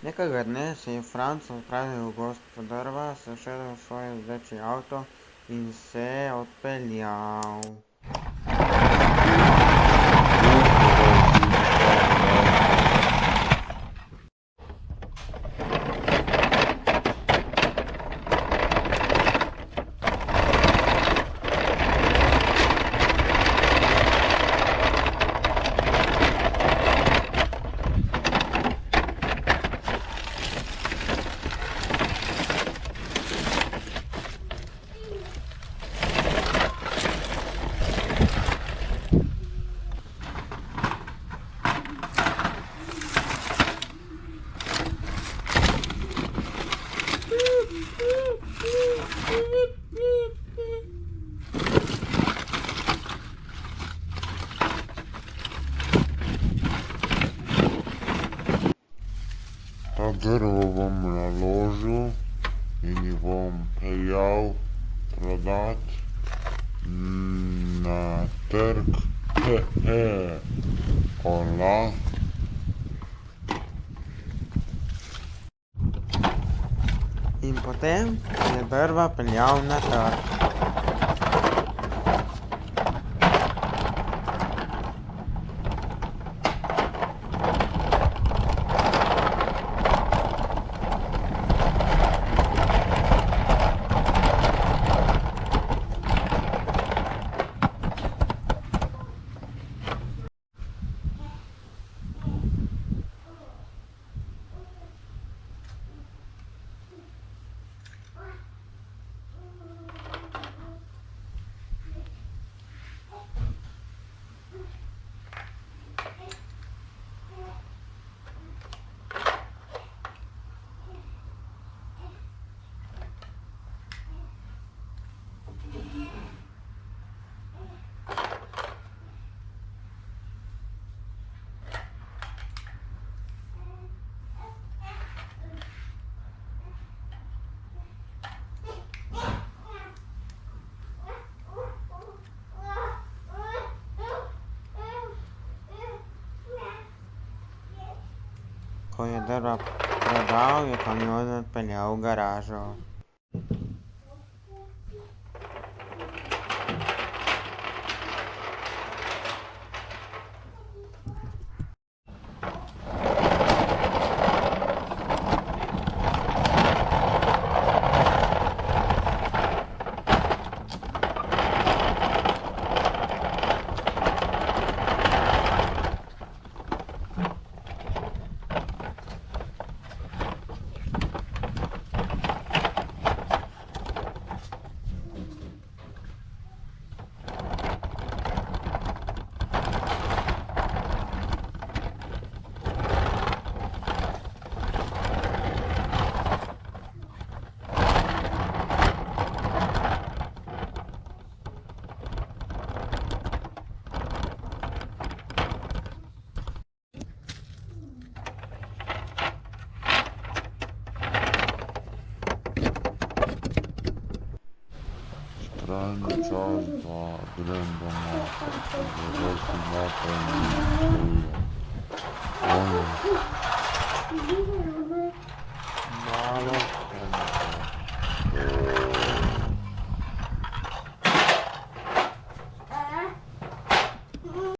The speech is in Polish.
Nekega dne se je Franc odpravil v gozd po drva, se usedel v svoj večji avto in se odpeljal. Ta drva bom naložil in jih bom peljal prodat na trg. Hola. In potem je drva peljal na trg. Ko je drva prodal, je kamion odpeljal v garažo. Skrajni čas, da grem domov, ker se že res mapa in mi Malo